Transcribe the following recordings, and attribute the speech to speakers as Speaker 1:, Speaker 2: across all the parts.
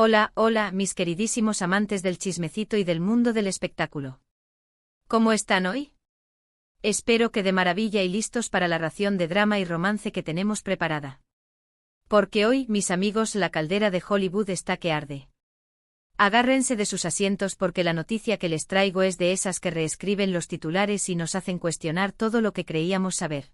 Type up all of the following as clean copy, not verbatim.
Speaker 1: Hola, hola, mis queridísimos amantes del chismecito y del mundo del espectáculo. ¿Cómo están hoy? Espero que de maravilla y listos para la ración de drama y romance que tenemos preparada. Porque hoy, mis amigos, la caldera de Hollywood está que arde. Agárrense de sus asientos porque la noticia que les traigo es de esas que reescriben los titulares y nos hacen cuestionar todo lo que creíamos saber.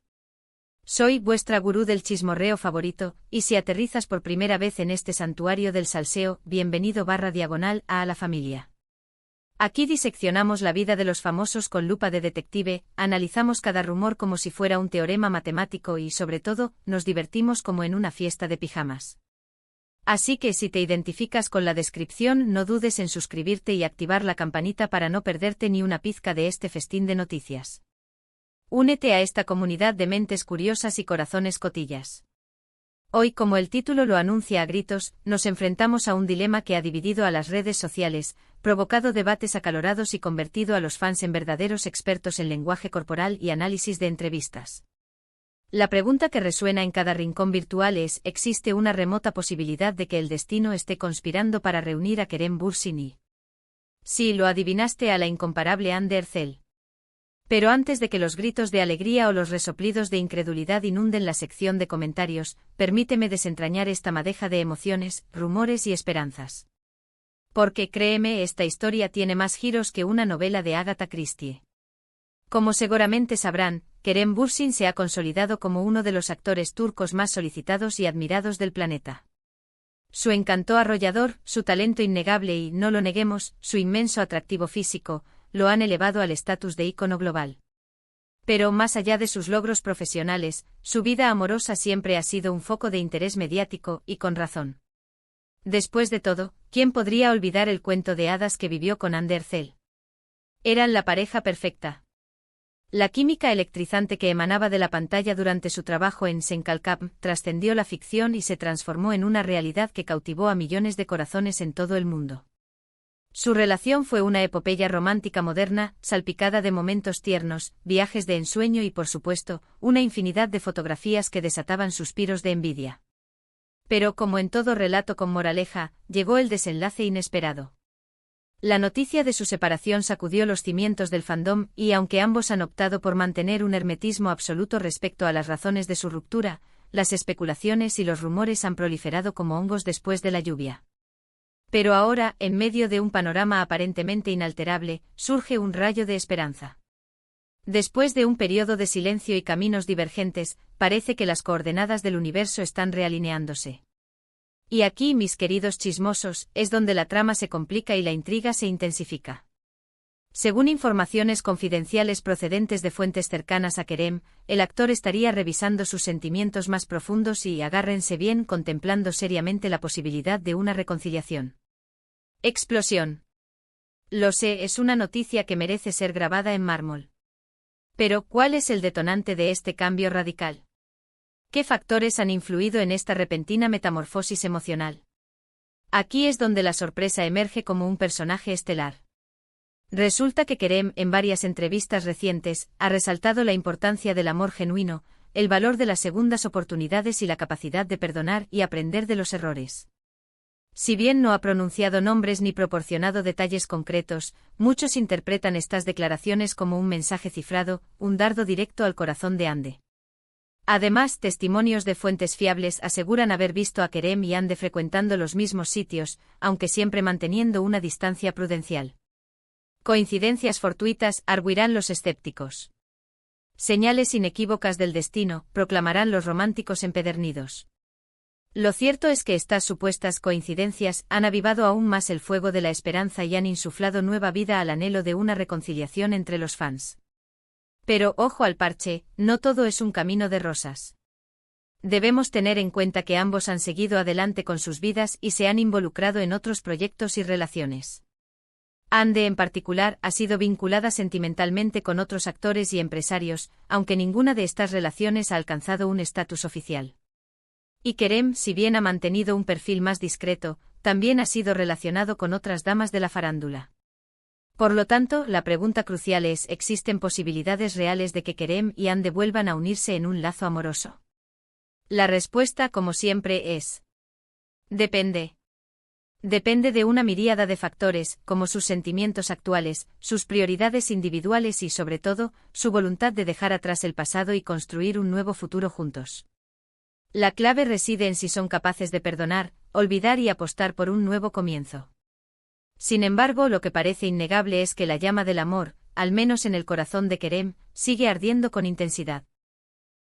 Speaker 1: Soy vuestra gurú del chismorreo favorito, y si aterrizas por primera vez en este santuario del salseo, bienvenido /diagonal a la familia. Aquí diseccionamos la vida de los famosos con lupa de detective, analizamos cada rumor como si fuera un teorema matemático y, sobre todo, nos divertimos como en una fiesta de pijamas. Así que si te identificas con la descripción, no dudes en suscribirte y activar la campanita para no perderte ni una pizca de este festín de noticias. Únete a esta comunidad de mentes curiosas y corazones cotillas. Hoy, como el título lo anuncia a gritos, nos enfrentamos a un dilema que ha dividido a las redes sociales, provocado debates acalorados y convertido a los fans en verdaderos expertos en lenguaje corporal y análisis de entrevistas. La pregunta que resuena en cada rincón virtual es: ¿existe una remota posibilidad de que el destino esté conspirando para reunir a Kerem Bürsin y... Sí, lo adivinaste, a la incomparable Hande Erçel. Pero antes de que los gritos de alegría o los resoplidos de incredulidad inunden la sección de comentarios, permíteme desentrañar esta madeja de emociones, rumores y esperanzas. Porque créeme, esta historia tiene más giros que una novela de Agatha Christie. Como seguramente sabrán, Kerem Bürsin se ha consolidado como uno de los actores turcos más solicitados y admirados del planeta. Su encanto arrollador, su talento innegable y, no lo neguemos, su inmenso atractivo físico, lo han elevado al estatus de ícono global. Pero más allá de sus logros profesionales, su vida amorosa siempre ha sido un foco de interés mediático, y con razón. Después de todo, ¿quién podría olvidar el cuento de hadas que vivió con Hande Erçel? Eran la pareja perfecta. La química electrizante que emanaba de la pantalla durante su trabajo en Sen Kalkap trascendió la ficción y se transformó en una realidad que cautivó a millones de corazones en todo el mundo. Su relación fue una epopeya romántica moderna, salpicada de momentos tiernos, viajes de ensueño y, por supuesto, una infinidad de fotografías que desataban suspiros de envidia. Pero, como en todo relato con moraleja, llegó el desenlace inesperado. La noticia de su separación sacudió los cimientos del fandom y, aunque ambos han optado por mantener un hermetismo absoluto respecto a las razones de su ruptura, las especulaciones y los rumores han proliferado como hongos después de la lluvia. Pero ahora, en medio de un panorama aparentemente inalterable, surge un rayo de esperanza. Después de un periodo de silencio y caminos divergentes, parece que las coordenadas del universo están realineándose. Y aquí, mis queridos chismosos, es donde la trama se complica y la intriga se intensifica. Según informaciones confidenciales procedentes de fuentes cercanas a Kerem, el actor estaría revisando sus sentimientos más profundos y, agárrense bien, contemplando seriamente la posibilidad de una reconciliación. Explosión. Lo sé, es una noticia que merece ser grabada en mármol. Pero, ¿cuál es el detonante de este cambio radical? ¿Qué factores han influido en esta repentina metamorfosis emocional? Aquí es donde la sorpresa emerge como un personaje estelar. Resulta que Kerem, en varias entrevistas recientes, ha resaltado la importancia del amor genuino, el valor de las segundas oportunidades y la capacidad de perdonar y aprender de los errores. Si bien no ha pronunciado nombres ni proporcionado detalles concretos, muchos interpretan estas declaraciones como un mensaje cifrado, un dardo directo al corazón de Hande. Además, testimonios de fuentes fiables aseguran haber visto a Kerem y Hande frecuentando los mismos sitios, aunque siempre manteniendo una distancia prudencial. Coincidencias fortuitas, argüirán los escépticos. Señales inequívocas del destino, proclamarán los románticos empedernidos. Lo cierto es que estas supuestas coincidencias han avivado aún más el fuego de la esperanza y han insuflado nueva vida al anhelo de una reconciliación entre los fans. Pero, ojo al parche, no todo es un camino de rosas. Debemos tener en cuenta que ambos han seguido adelante con sus vidas y se han involucrado en otros proyectos y relaciones. Hande, en particular, ha sido vinculada sentimentalmente con otros actores y empresarios, aunque ninguna de estas relaciones ha alcanzado un estatus oficial. Y Kerem, si bien ha mantenido un perfil más discreto, también ha sido relacionado con otras damas de la farándula. Por lo tanto, la pregunta crucial es: ¿existen posibilidades reales de que Kerem y Hande vuelvan a unirse en un lazo amoroso? La respuesta, como siempre, es: depende. Depende de una miríada de factores, como sus sentimientos actuales, sus prioridades individuales y, sobre todo, su voluntad de dejar atrás el pasado y construir un nuevo futuro juntos. La clave reside en si son capaces de perdonar, olvidar y apostar por un nuevo comienzo. Sin embargo, lo que parece innegable es que la llama del amor, al menos en el corazón de Kerem, sigue ardiendo con intensidad.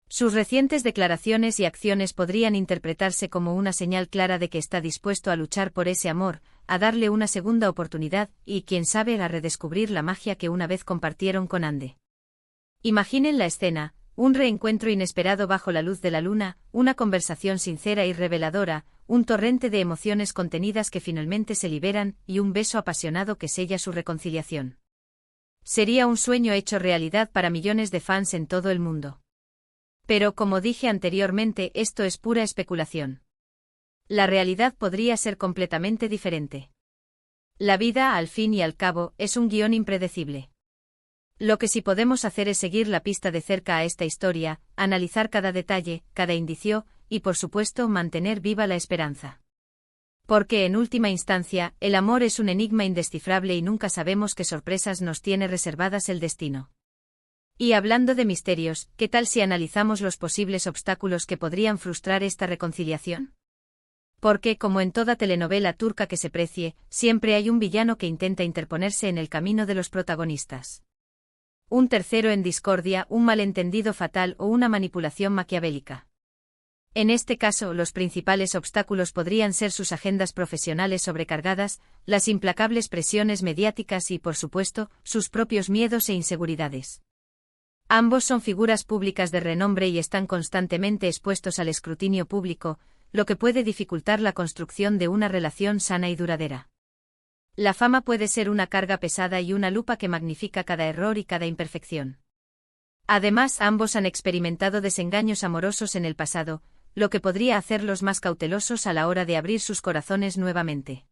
Speaker 1: Sus recientes declaraciones y acciones podrían interpretarse como una señal clara de que está dispuesto a luchar por ese amor, a darle una segunda oportunidad y, quién sabe, a redescubrir la magia que una vez compartieron con Ande. Imaginen la escena: un reencuentro inesperado bajo la luz de la luna, una conversación sincera y reveladora, un torrente de emociones contenidas que finalmente se liberan y un beso apasionado que sella su reconciliación. Sería un sueño hecho realidad para millones de fans en todo el mundo. Pero, como dije anteriormente, esto es pura especulación. La realidad podría ser completamente diferente. La vida, al fin y al cabo, es un guión impredecible. Lo que sí podemos hacer es seguir la pista de cerca a esta historia, analizar cada detalle, cada indicio, y por supuesto mantener viva la esperanza. Porque en última instancia, el amor es un enigma indescifrable y nunca sabemos qué sorpresas nos tiene reservadas el destino. Y hablando de misterios, ¿qué tal si analizamos los posibles obstáculos que podrían frustrar esta reconciliación? Porque, como en toda telenovela turca que se precie, siempre hay un villano que intenta interponerse en el camino de los protagonistas. Un tercero en discordia, un malentendido fatal o una manipulación maquiavélica. En este caso, los principales obstáculos podrían ser sus agendas profesionales sobrecargadas, las implacables presiones mediáticas y, por supuesto, sus propios miedos e inseguridades. Ambos son figuras públicas de renombre y están constantemente expuestos al escrutinio público, lo que puede dificultar la construcción de una relación sana y duradera. La fama puede ser una carga pesada y una lupa que magnifica cada error y cada imperfección. Además, ambos han experimentado desengaños amorosos en el pasado, lo que podría hacerlos más cautelosos a la hora de abrir sus corazones nuevamente.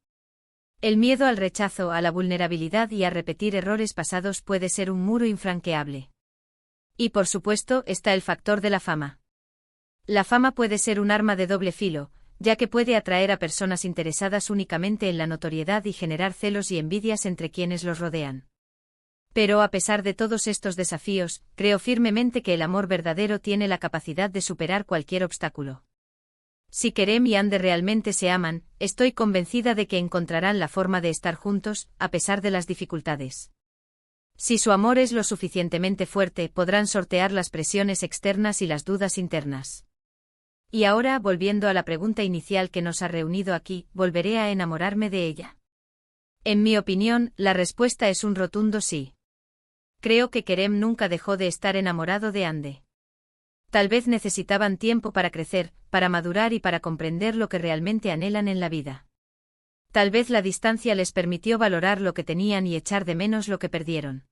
Speaker 1: El miedo al rechazo, a la vulnerabilidad y a repetir errores pasados puede ser un muro infranqueable. Y por supuesto, está el factor de la fama. La fama puede ser un arma de doble filo, ya que puede atraer a personas interesadas únicamente en la notoriedad y generar celos y envidias entre quienes los rodean. Pero a pesar de todos estos desafíos, creo firmemente que el amor verdadero tiene la capacidad de superar cualquier obstáculo. Si Kerem y Ande realmente se aman, estoy convencida de que encontrarán la forma de estar juntos, a pesar de las dificultades. Si su amor es lo suficientemente fuerte, podrán sortear las presiones externas y las dudas internas. Y ahora, volviendo a la pregunta inicial que nos ha reunido aquí, ¿volveré a enamorarme de ella? En mi opinión, la respuesta es un rotundo sí. Creo que Kerem nunca dejó de estar enamorado de Ande. Tal vez necesitaban tiempo para crecer, para madurar y para comprender lo que realmente anhelan en la vida. Tal vez la distancia les permitió valorar lo que tenían y echar de menos lo que perdieron.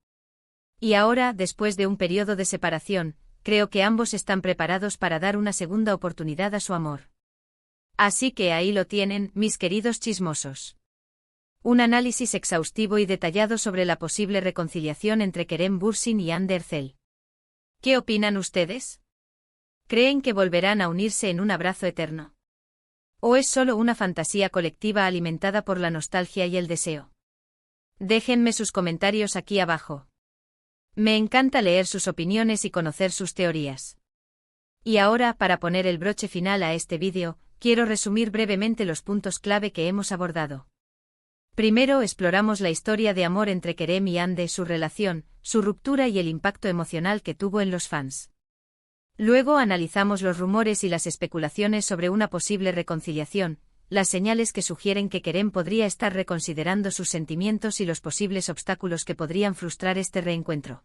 Speaker 1: Y ahora, después de un periodo de separación, creo que ambos están preparados para dar una segunda oportunidad a su amor. Así que ahí lo tienen, mis queridos chismosos. Un análisis exhaustivo y detallado sobre la posible reconciliación entre Kerem Bürsin y Hande Erçel. ¿Qué opinan ustedes? ¿Creen que volverán a unirse en un abrazo eterno? ¿O es solo una fantasía colectiva alimentada por la nostalgia y el deseo? Déjenme sus comentarios aquí abajo. Me encanta leer sus opiniones y conocer sus teorías. Y ahora, para poner el broche final a este vídeo, quiero resumir brevemente los puntos clave que hemos abordado. Primero, exploramos la historia de amor entre Kerem y Hande, su relación, su ruptura y el impacto emocional que tuvo en los fans. Luego analizamos los rumores y las especulaciones sobre una posible reconciliación, las señales que sugieren que Kerem podría estar reconsiderando sus sentimientos y los posibles obstáculos que podrían frustrar este reencuentro.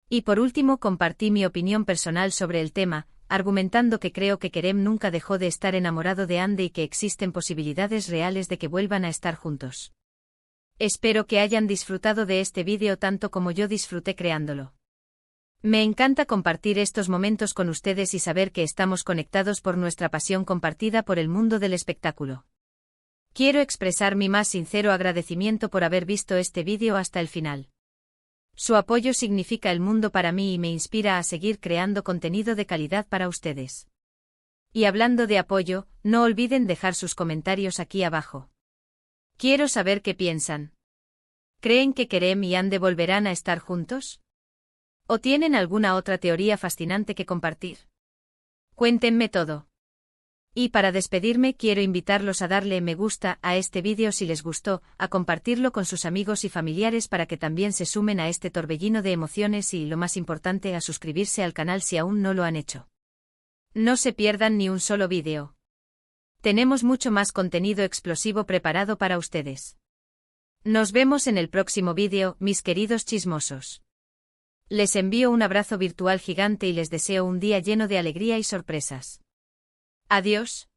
Speaker 1: Y por último, compartí mi opinión personal sobre el tema, argumentando que creo que Kerem nunca dejó de estar enamorado de Hande y que existen posibilidades reales de que vuelvan a estar juntos. Espero que hayan disfrutado de este vídeo tanto como yo disfruté creándolo. Me encanta compartir estos momentos con ustedes y saber que estamos conectados por nuestra pasión compartida por el mundo del espectáculo. Quiero expresar mi más sincero agradecimiento por haber visto este vídeo hasta el final. Su apoyo significa el mundo para mí y me inspira a seguir creando contenido de calidad para ustedes. Y hablando de apoyo, no olviden dejar sus comentarios aquí abajo. Quiero saber qué piensan. ¿Creen que Kerem y Ande volverán a estar juntos? ¿O tienen alguna otra teoría fascinante que compartir? Cuéntenme todo. Y para despedirme quiero invitarlos a darle me gusta a este vídeo si les gustó, a compartirlo con sus amigos y familiares para que también se sumen a este torbellino de emociones y, lo más importante, a suscribirse al canal si aún no lo han hecho. No se pierdan ni un solo vídeo. Tenemos mucho más contenido explosivo preparado para ustedes. Nos vemos en el próximo vídeo, mis queridos chismosos. Les envío un abrazo virtual gigante y les deseo un día lleno de alegría y sorpresas. Adiós.